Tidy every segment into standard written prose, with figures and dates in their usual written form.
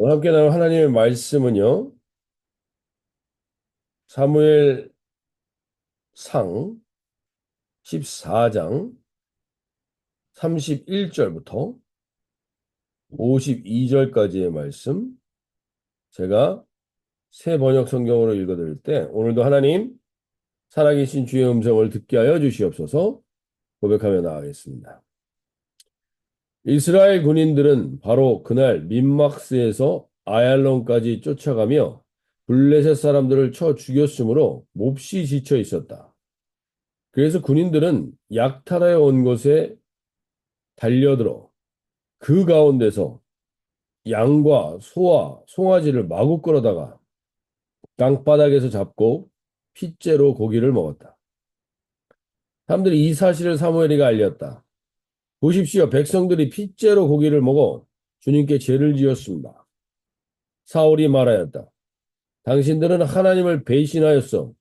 오늘 함께 나눌 하나님의 말씀은요, 사무엘 상 14장 31절부터 52절까지의 말씀, 제가 새 번역 성경으로 읽어드릴 때, 오늘도 하나님 살아계신 주의 음성을 듣게 하여 주시옵소서. 고백하며 나아가겠습니다. 이스라엘 군인들은 바로 그날 민막스에서 아얄론까지 쫓아가며 블레셋 사람들을 쳐 죽였으므로 몹시 지쳐 있었다. 그래서 군인들은 약탈하여 온 곳에 달려들어 그 가운데서 양과 소와 송아지를 마구 끌어다가 땅바닥에서 잡고 핏째로 고기를 먹었다. 사람들이 이 사실을 사무엘에게 알렸다. 보십시오. 백성들이 핏째로 고기를 먹어 주님께 죄를 지었습니다. 사울이 말하였다. 당신들은 하나님을 배신하였어.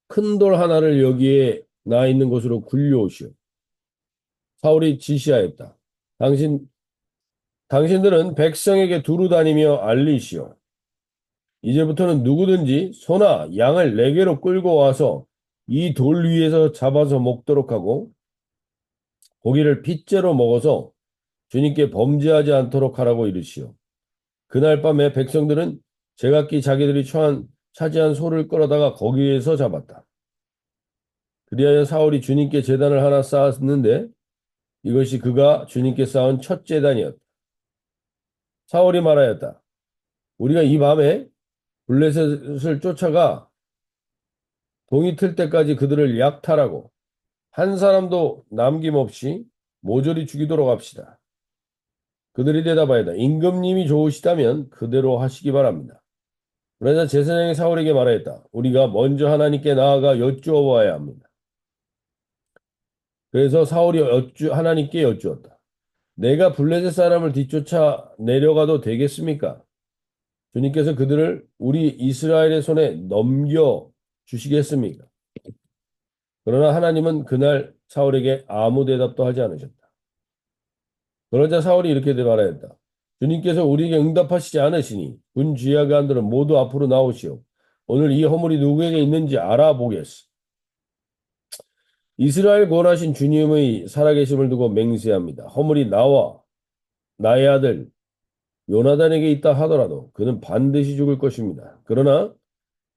큰 돌 하나를 여기에 나 있는 곳으로 굴려오시오. 사울이 지시하였다. 당신들은 백성에게 두루 다니며 알리시오. 이제부터는 누구든지 소나 양을 내게로 끌고 와서 이 돌 위에서 잡아서 먹도록 하고 고기를 핏째로 먹어서 주님께 범죄하지 않도록 하라고 이르시오. 그날 밤에 백성들은 제각기 자기들이 차지한 소를 끌어다가 거기에서 잡았다. 그리하여 사울이 주님께 제단을 하나 쌓았는데 이것이 그가 주님께 쌓은 첫 제단이었다. 사울이 말하였다. 우리가 이 밤에 블레셋을 쫓아가 동이 틀 때까지 그들을 약탈하고 한 사람도 남김없이 모조리 죽이도록 합시다. 그들이 대답하였다. 임금님이 좋으시다면 그대로 하시기 바랍니다. 그러자 제사장이 사울에게 말하였다. 우리가 먼저 하나님께 나아가 여쭈어 보아야 합니다. 그래서 사울이 하나님께 여쭈었다. 내가 블레셋 사람을 뒤쫓아 내려가도 되겠습니까? 주님께서 그들을 우리 이스라엘의 손에 넘겨 주시겠습니까? 그러나 하나님은 그날 사울에게 아무 대답도 하지 않으셨다. 그러자 사울이 이렇게 말하였다. 주님께서 우리에게 응답하시지 않으시니 군 지휘관들은 모두 앞으로 나오시오. 오늘 이 허물이 누구에게 있는지 알아보겠소. 이스라엘 구원하신 주님의 살아계심을 두고 맹세합니다. 허물이 나와 나의 아들 요나단에게 있다 하더라도 그는 반드시 죽을 것입니다. 그러나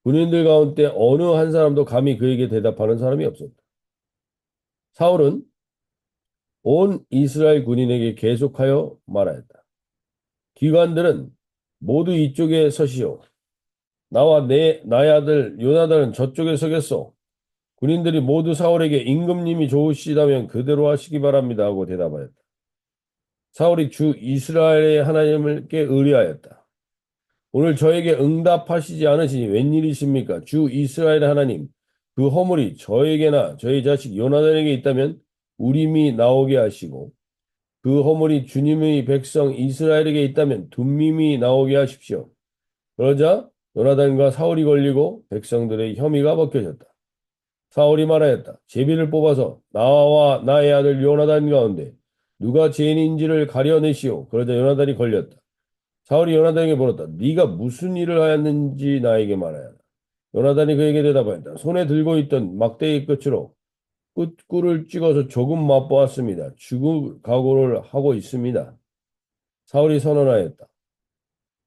군인들 가운데 어느 한 사람도 감히 그에게 대답하는 사람이 없었다. 사울은 온 이스라엘 군인에게 계속하여 말하였다. 기관들은 모두 이쪽에 서시오. 나의 아들 요나단은 저쪽에 서겠소. 군인들이 모두 사울에게 임금님이 좋으시다면 그대로 하시기 바랍니다 하고 대답하였다. 사울이 주 이스라엘의 하나님께 의뢰하였다. 오늘 저에게 응답하시지 않으시니 웬일이십니까? 주 이스라엘의 하나님, 그 허물이 저에게나 저희 자식 요나단에게 있다면 우림이 나오게 하시고 그 허물이 주님의 백성 이스라엘에게 있다면 둠밈이 나오게 하십시오. 그러자 요나단과 사울이 걸리고 백성들의 혐의가 벗겨졌다. 사울이 말하였다. 제비를 뽑아서 나와 나의 아들 요나단 가운데 누가 죄인인지를 가려내시오. 그러자 요나단이 걸렸다. 사울이 요나단에게 물었다. 네가 무슨 일을 하였는지 나에게 말하라. 요나단이 그에게 대답하였다. 손에 들고 있던 막대기 끝으로 꿀을 찍어서 조금 맛보았습니다. 죽을 각오를 하고 있습니다. 사울이 선언하였다.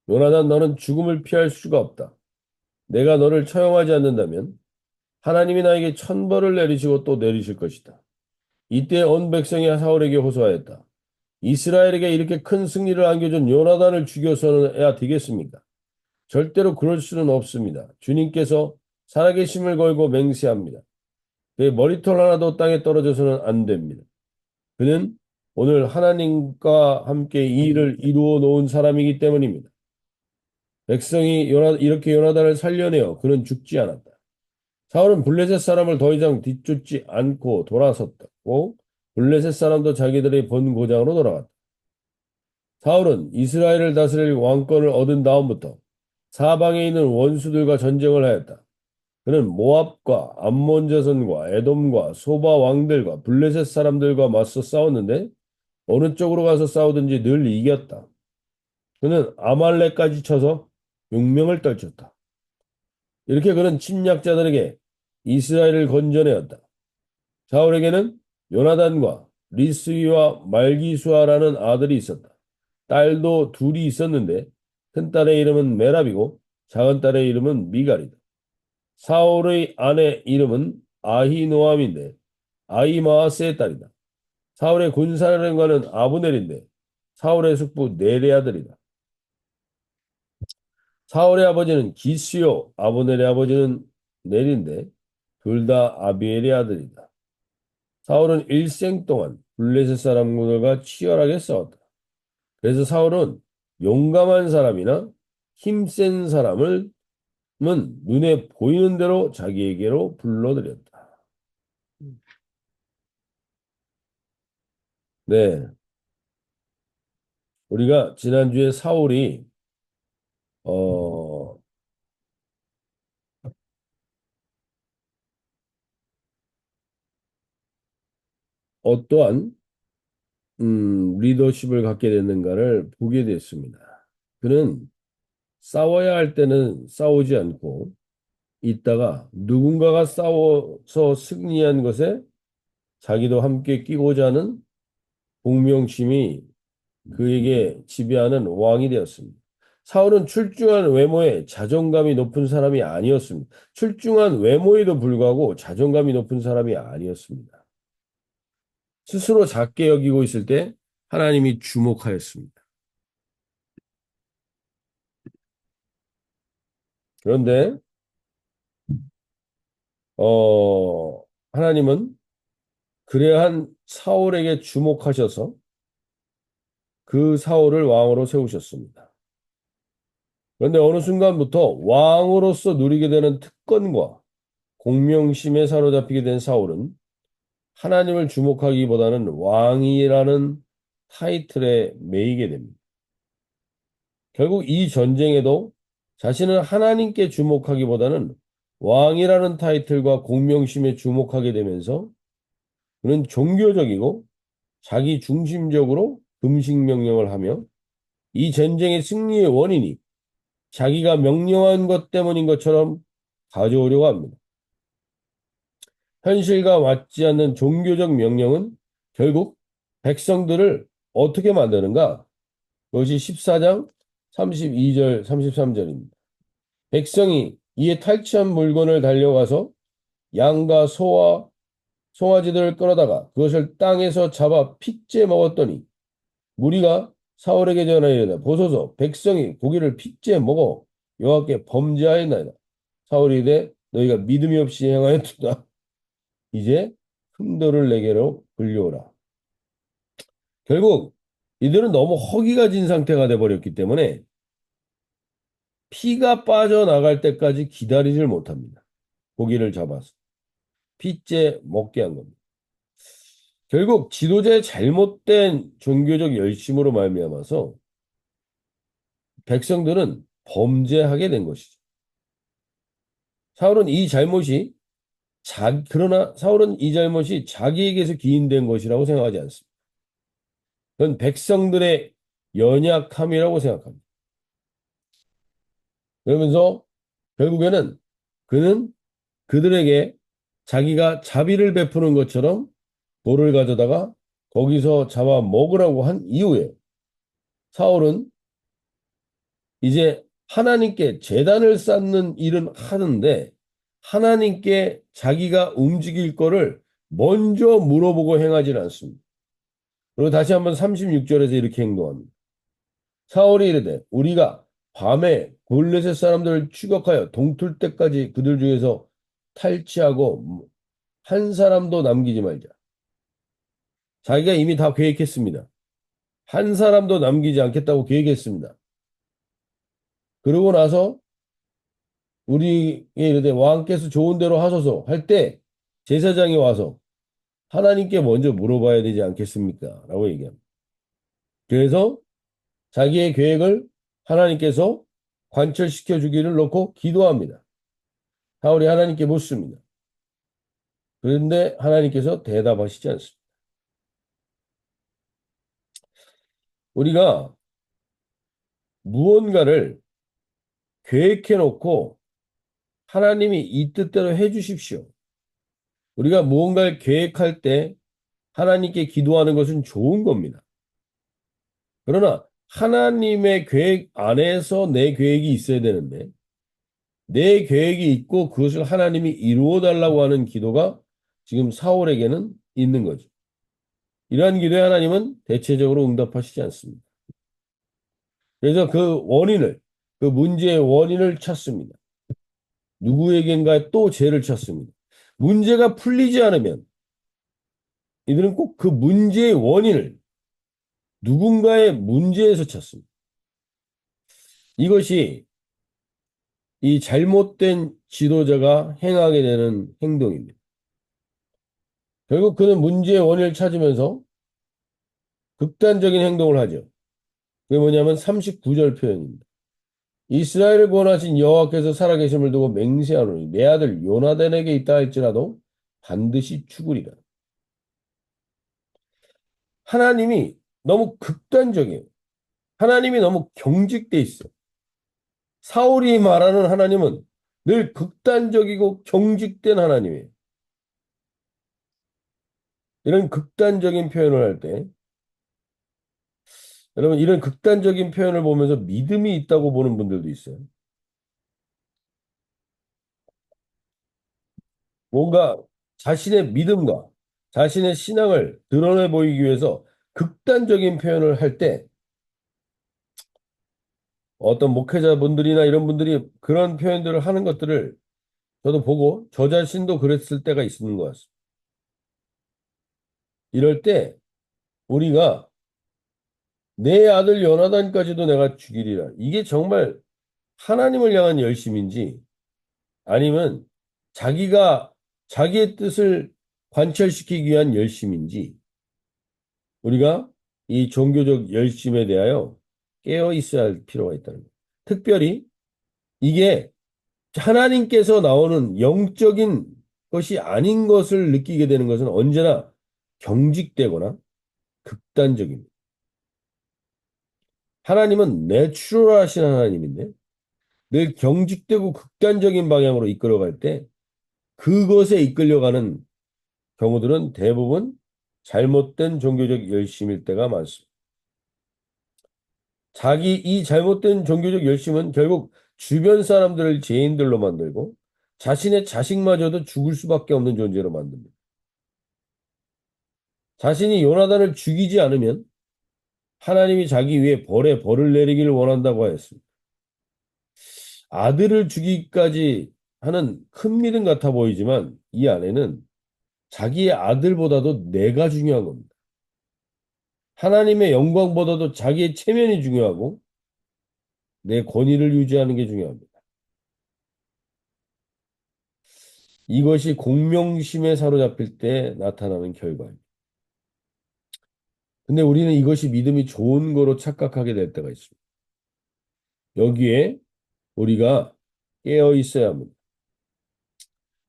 요나단 너는 죽음을 피할 수가 없다. 내가 너를 처형하지 않는다면 하나님이 나에게 천벌을 내리시고 또 내리실 것이다. 이때 온 백성이 사울에게 호소하였다. 이스라엘에게 이렇게 큰 승리를 안겨준 요나단을 죽여서야 되겠습니까? 절대로 그럴 수는 없습니다. 주님께서 살아계심을 걸고 맹세합니다. 그의 머리털 하나도 땅에 떨어져서는 안 됩니다. 그는 오늘 하나님과 함께 이 일을 이루어 놓은 사람이기 때문입니다. 백성이 이렇게 요나단을 살려내어 그는 죽지 않았다. 사울은 블레셋 사람을 더 이상 뒤쫓지 않고 돌아섰고 블레셋 사람도 자기들의 본고장으로 돌아갔다. 사울은 이스라엘을 다스릴 왕권을 얻은 다음부터 사방에 있는 원수들과 전쟁을 하였다. 그는 모압과 암몬 자손과 에돔과 소바 왕들과 블레셋 사람들과 맞서 싸웠는데 어느 쪽으로 가서 싸우든지 늘 이겼다. 그는 아말렉까지 쳐서 용명을 떨쳤다. 이렇게 그는 침략자들에게 이스라엘을 건져내었다. 사울에게는 요나단과 리스위와 말기수아라는 아들이 있었다. 딸도 둘이 있었는데 큰 딸의 이름은 메랍이고 작은 딸의 이름은 미갈이다. 사울의 아내 이름은 아히노암인데 아히마아스의 딸이다. 사울의 군사령관은 아브넬인데 사울의 숙부 넬의 아들이다. 사울의 아버지는 기스요 아브넬의 아버지는 넬인데 둘 다 아비엘의 아들이다. 사울은 일생 동안 블레셋 사람들과 치열하게 싸웠다. 그래서 사울은 용감한 사람이나 힘센 사람을 눈에 보이는 대로 자기에게로 불러들였다. 네, 우리가 지난주에 사울이 어, 어떠한 리더십을 갖게 됐는가를 보게 됐습니다. 그는 싸워야 할 때는 싸우지 않고 있다가 누군가가 싸워서 승리한 것에 자기도 함께 끼고자 하는 공명심이 그에게 지배하는 왕이 되었습니다. 사울은 출중한 외모에 자존감이 높은 사람이 아니었습니다. 출중한 외모에도 불구하고 자존감이 높은 사람이 아니었습니다. 스스로 작게 여기고 있을 때 하나님이 주목하였습니다. 그런데 하나님은 그러한 사울에게 주목하셔서 그 사울을 왕으로 세우셨습니다. 그런데 어느 순간부터 왕으로서 누리게 되는 특권과 공명심에 사로잡히게 된 사울은 하나님을 주목하기보다는 왕이라는 타이틀에 매이게 됩니다. 결국 이 전쟁에도 자신은 하나님께 주목하기보다는 왕이라는 타이틀과 공명심에 주목하게 되면서 그는 종교적이고 자기 중심적으로 금식 명령을 하며 이 전쟁의 승리의 원인이 자기가 명령한 것 때문인 것처럼 가져오려고 합니다. 현실과 맞지 않는 종교적 명령은 결국 백성들을 어떻게 만드는가? 그것이 14장 32절, 33절입니다. 백성이 이에 탈취한 물건을 달려가서 양과 소와 송아지들을 끌어다가 그것을 땅에서 잡아 핏째 먹었더니 무리가 사울에게 전하이르되 보소서 백성이 고기를 핏째 먹어 여호와께 범죄하였나이다. 사울이 이르되 너희가 믿음이 없이 행하였도다. 이제 흠도를 내게로 불려오라. 결국 이들은 너무 허기가 진 상태가 돼버렸기 때문에 피가 빠져나갈 때까지 기다리질 못합니다. 고기를 잡아서 핏째 먹게 한 겁니다. 결국 지도자의 잘못된 종교적 열심으로 말미암아서 백성들은 범죄하게 된 것이죠. 사울은 이 잘못이 그러나 사울은 이 잘못이 자기에게서 기인된 것이라고 생각하지 않습니다. 그건 백성들의 연약함이라고 생각합니다. 그러면서 결국에는 그는 그들에게 자기가 자비를 베푸는 것처럼 돌을 가져다가 거기서 잡아 먹으라고 한 이후에 사울은 이제 하나님께 제단을 쌓는 일은 하는데 하나님께 자기가 움직일 거를 먼저 물어보고 행하지는 않습니다. 그리고 다시 한번 36절에서 이렇게 행동합니다. 사울이 이르되 우리가 밤에 골레셋 사람들을 추격하여 동틀 때까지 그들 중에서 탈취하고 한 사람도 남기지 말자. 자기가 이미 다 계획했습니다. 한 사람도 남기지 않겠다고 계획했습니다. 그러고 나서 우리에게 이르되 왕께서 좋은 대로 하소서 할 때 제사장이 와서 하나님께 먼저 물어봐야 되지 않겠습니까? 라고 얘기합니다. 그래서 자기의 계획을 하나님께서 관철시켜 주기를 놓고 기도합니다. 사울이 하나님께 묻습니다. 그런데 하나님께서 대답하시지 않습니다. 우리가 무언가를 계획해 놓고 하나님이 이 뜻대로 해 주십시오. 우리가 무언가를 계획할 때 하나님께 기도하는 것은 좋은 겁니다. 그러나 하나님의 계획 안에서 내 계획이 있어야 되는데 내 계획이 있고 그것을 하나님이 이루어 달라고 하는 기도가 지금 사울에게는 있는 거죠. 이러한 기도에 하나님은 대체적으로 응답하시지 않습니다. 그래서 그 문제의 원인을 찾습니다. 누구에겐가 또 죄를 찾습니다. 문제가 풀리지 않으면 이들은 꼭 그 문제의 원인을 누군가의 문제에서 찾습니다. 이것이 이 잘못된 지도자가 행하게 되는 행동입니다. 결국 그는 문제의 원인을 찾으면서 극단적인 행동을 하죠. 그게 뭐냐면 39절 표현입니다. 이스라엘을 구원하신 여호와께서 살아계심을 두고 맹세하노니 내 아들 요나단에게 있다 할지라도 반드시 죽으리라. 하나님이 너무 극단적이에요. 하나님이 너무 경직돼 있어. 사울이 말하는 하나님은 늘 극단적이고 경직된 하나님이에요. 이런 극단적인 표현을 할 때, 여러분, 이런 극단적인 표현을 보면서 믿음이 있다고 보는 분들도 있어요. 뭔가 자신의 믿음과 자신의 신앙을 드러내 보이기 위해서 극단적인 표현을 할 때, 어떤 목회자분들이나 이런 분들이 그런 표현들을 하는 것들을 저도 보고 저 자신도 그랬을 때가 있는 것 같습니다. 이럴 때 우리가 내 아들 요나단까지도 내가 죽이리라. 이게 정말 하나님을 향한 열심인지 아니면 자기가 자기의 뜻을 관철시키기 위한 열심인지 우리가 이 종교적 열심에 대하여 깨어 있어야 할 필요가 있다는 거예요. 특별히 이게 하나님께서 나오는 영적인 것이 아닌 것을 느끼게 되는 것은 언제나 경직되거나 극단적입니다. 하나님은 내추럴하신 하나님인데 늘 경직되고 극단적인 방향으로 이끌어갈 때 그것에 이끌려가는 경우들은 대부분 잘못된 종교적 열심일 때가 많습니다. 이 잘못된 종교적 열심은 결국 주변 사람들을 죄인들로 만들고 자신의 자식마저도 죽을 수밖에 없는 존재로 만듭니다. 자신이 요나단을 죽이지 않으면 하나님이 자기 위에 벌을 내리기를 원한다고 하였습니다. 아들을 죽이기까지 하는 큰 믿음 같아 보이지만 이 안에는 자기의 아들보다도 내가 중요한 겁니다. 하나님의 영광보다도 자기의 체면이 중요하고 내 권위를 유지하는 게 중요합니다. 이것이 공명심에 사로잡힐 때 나타나는 결과입니다. 근데 우리는 이것이 믿음이 좋은 거로 착각하게 될 때가 있습니다. 여기에 우리가 깨어 있어야 합니다.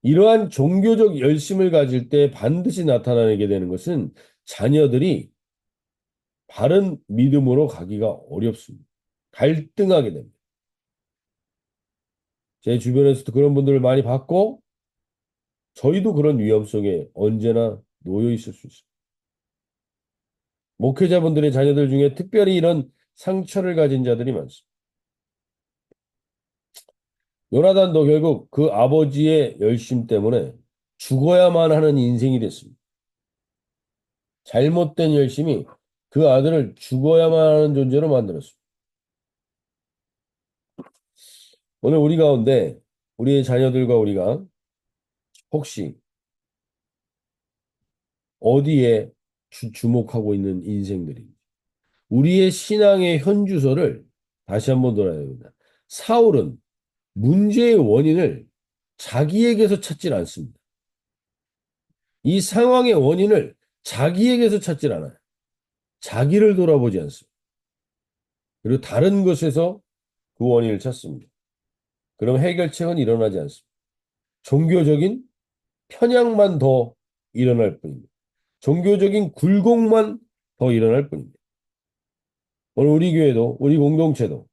이러한 종교적 열심을 가질 때 반드시 나타나게 되는 것은 자녀들이 바른 믿음으로 가기가 어렵습니다. 갈등하게 됩니다. 제 주변에서도 그런 분들을 많이 봤고 저희도 그런 위험성에 언제나 놓여 있을 수 있습니다. 목회자분들의 자녀들 중에 특별히 이런 상처를 가진 자들이 많습니다. 요나단도 결국 그 아버지의 열심 때문에 죽어야만 하는 인생이 됐습니다. 잘못된 열심이 그 아들을 죽어야만 하는 존재로 만들었습니다. 오늘 우리 가운데 우리의 자녀들과 우리가 혹시 어디에 주목하고 있는 인생들입니다. 우리의 신앙의 현주소를 다시 한번 돌아야 됩니다. 사울은 문제의 원인을 자기에게서 찾질 않습니다. 이 상황의 원인을 자기에게서 찾질 않아요. 자기를 돌아보지 않습니다. 그리고 다른 것에서 그 원인을 찾습니다. 그럼 해결책은 일어나지 않습니다. 종교적인 편향만 더 일어날 뿐입니다. 종교적인 굴곡만 더 일어날 뿐입니다. 오늘 우리 교회도 우리 공동체도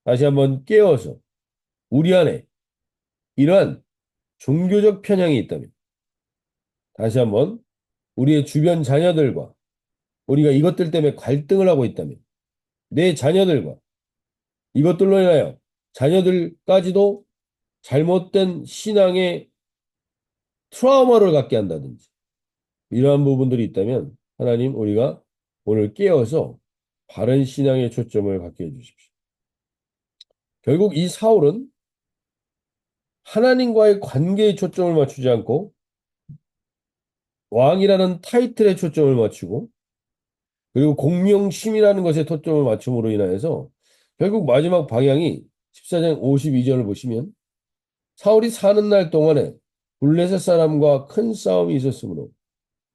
다시 한번 깨워서 우리 안에 이러한 종교적 편향이 있다면 다시 한번 우리의 주변 자녀들과 우리가 이것들 때문에 갈등을 하고 있다면 내 자녀들과 이것들로 인하여 자녀들까지도 잘못된 신앙의 트라우마를 갖게 한다든지 이러한 부분들이 있다면 하나님 우리가 오늘 깨어서 바른 신앙의 초점을 갖게 해주십시오. 결국 이 사울은 하나님과의 관계에 초점을 맞추지 않고 왕이라는 타이틀에 초점을 맞추고 그리고 공명심이라는 것에 초점을 맞춤으로 인하여서 결국 마지막 방향이 14장 52절을 보시면 사울이 사는 날 동안에 블레셋 사람과 큰 싸움이 있었으므로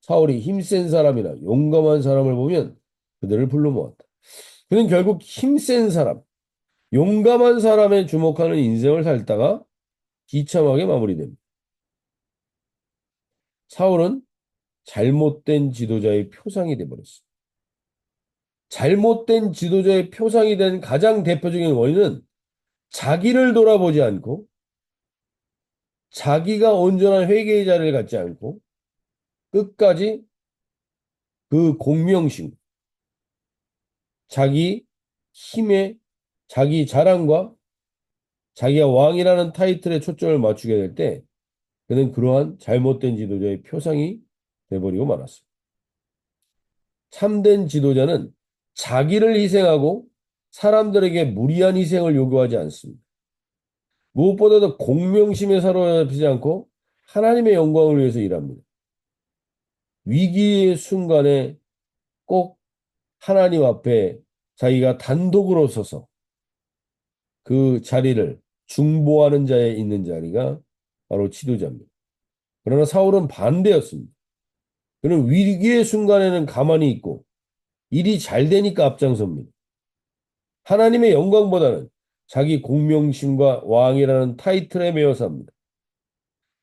사울이 힘센 사람이나 용감한 사람을 보면 그들을 불러 모았다. 그는 결국 힘센 사람, 용감한 사람에 주목하는 인생을 살다가 비참하게 마무리됩니다. 사울은 잘못된 지도자의 표상이 되어버렸어. 잘못된 지도자의 표상이 된 가장 대표적인 원인은 자기를 돌아보지 않고 자기가 온전한 회개의 자리를 갖지 않고 끝까지 그 공명심, 자기 힘에 자기 자랑과 자기가 왕이라는 타이틀에 초점을 맞추게 될 때 그는 그러한 잘못된 지도자의 표상이 돼버리고 말았습니다. 참된 지도자는 자기를 희생하고 사람들에게 무리한 희생을 요구하지 않습니다. 무엇보다도 공명심에 사로잡히지 않고 하나님의 영광을 위해서 일합니다. 위기의 순간에 꼭 하나님 앞에 자기가 단독으로 서서 그 자리를 중보하는 자에 있는 자리가 바로 지도자입니다. 그러나 사울은 반대였습니다. 그는 위기의 순간에는 가만히 있고 일이 잘 되니까 앞장섭니다. 하나님의 영광보다는 자기 공명심과 왕이라는 타이틀에 매여 삽니다.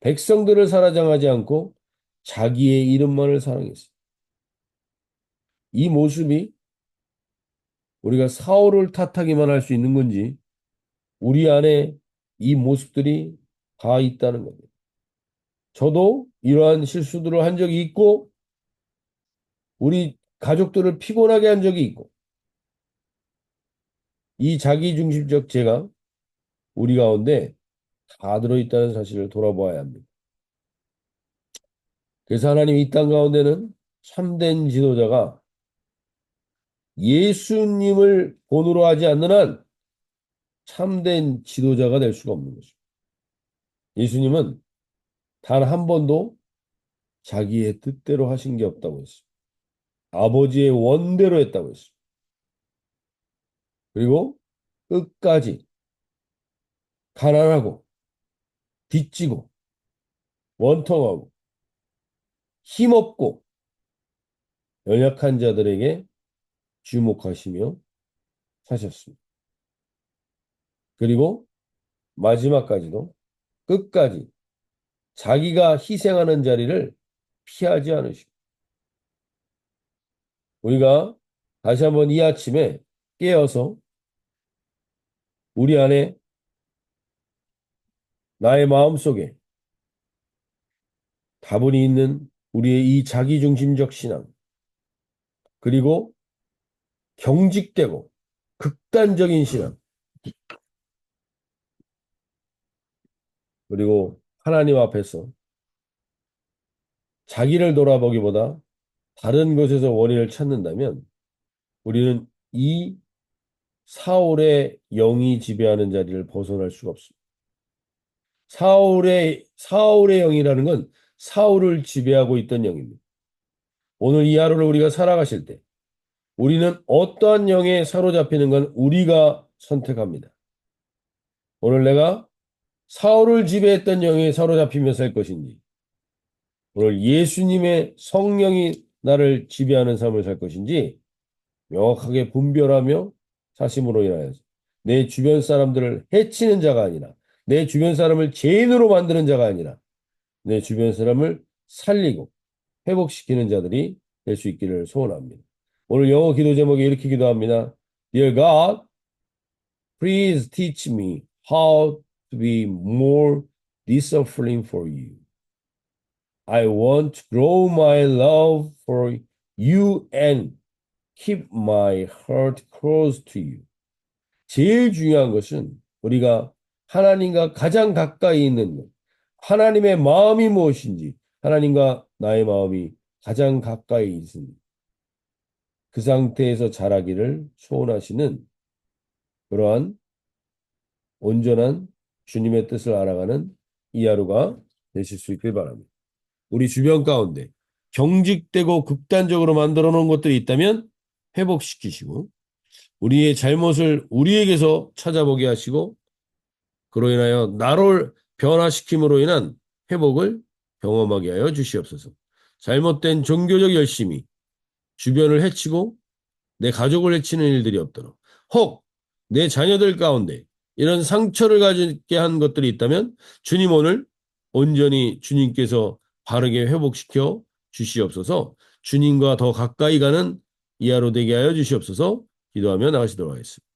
백성들을 사랑하지 않고 자기의 이름만을 사랑했습니다. 이 모습이 우리가 사울을 탓하기만 할 수 있는 건지 우리 안에 이 모습들이 다 있다는 겁니다. 저도 이러한 실수들을 한 적이 있고 우리 가족들을 피곤하게 한 적이 있고 이 자기중심적 죄가 우리 가운데 다 들어있다는 사실을 돌아보아야 합니다. 그래서 하나님 이 땅 가운데는 참된 지도자가 예수님을 본으로 하지 않는 한 참된 지도자가 될 수가 없는 것입니다. 예수님은 단 한 번도 자기의 뜻대로 하신 게 없다고 했습니다. 아버지의 원대로 했다고 했습니다. 그리고 끝까지 가난하고 빚지고 원통하고 힘없고 연약한 자들에게 주목하시며 사셨습니다. 그리고 마지막까지도 끝까지 자기가 희생하는 자리를 피하지 않으시고 우리가 다시 한번 이 아침에 깨어서 우리 안에 나의 마음속에 다분히 있는 우리의 이 자기중심적 신앙 그리고 경직되고 극단적인 신앙 그리고 하나님 앞에서 자기를 돌아보기보다 다른 것에서 원인을 찾는다면 우리는 이 사울의 영이 지배하는 자리를 벗어날 수가 없습니다. 사울의 영이라는 건 사울을 지배하고 있던 영입니다. 오늘 이 하루를 우리가 살아가실 때 우리는 어떠한 영에 사로잡히는 건 우리가 선택합니다. 오늘 내가 사울을 지배했던 영에 사로잡히며 살 것인지 오늘 예수님의 성령이 나를 지배하는 삶을 살 것인지 명확하게 분별하며 사심으로 인하여서 내 주변 사람들을 해치는 자가 아니라 내 주변 사람을 죄인으로 만드는 자가 아니라 내 주변 사람을 살리고 회복시키는 자들이 될 수 있기를 소원합니다. 오늘 영어 기도 제목에 이렇게 기도합니다. Dear God, Please teach me how to be more disciplined for you. I want to grow my love for you and keep my heart close to you. 제일 중요한 것은 우리가 하나님과 가장 가까이 있는 것, 하나님의 마음이 무엇인지, 하나님과 나의 마음이 가장 가까이 있으니 그 상태에서 자라기를 소원하시는 그러한 온전한 주님의 뜻을 알아가는 이 하루가 되실 수 있길 바랍니다. 우리 주변 가운데 경직되고 극단적으로 만들어 놓은 것들이 있다면 회복시키시고 우리의 잘못을 우리에게서 찾아보게 하시고 그로 인하여 나를 변화시킴으로 인한 회복을 경험하게 하여 주시옵소서. 잘못된 종교적 열심이 주변을 해치고 내 가족을 해치는 일들이 없도록 혹 내 자녀들 가운데 이런 상처를 가지게 한 것들이 있다면 주님 오늘 온전히 주님께서 바르게 회복시켜 주시옵소서. 주님과 더 가까이 가는 이 하루 되게 하여 주시옵소서. 기도하며 나가시도록 하겠습니다.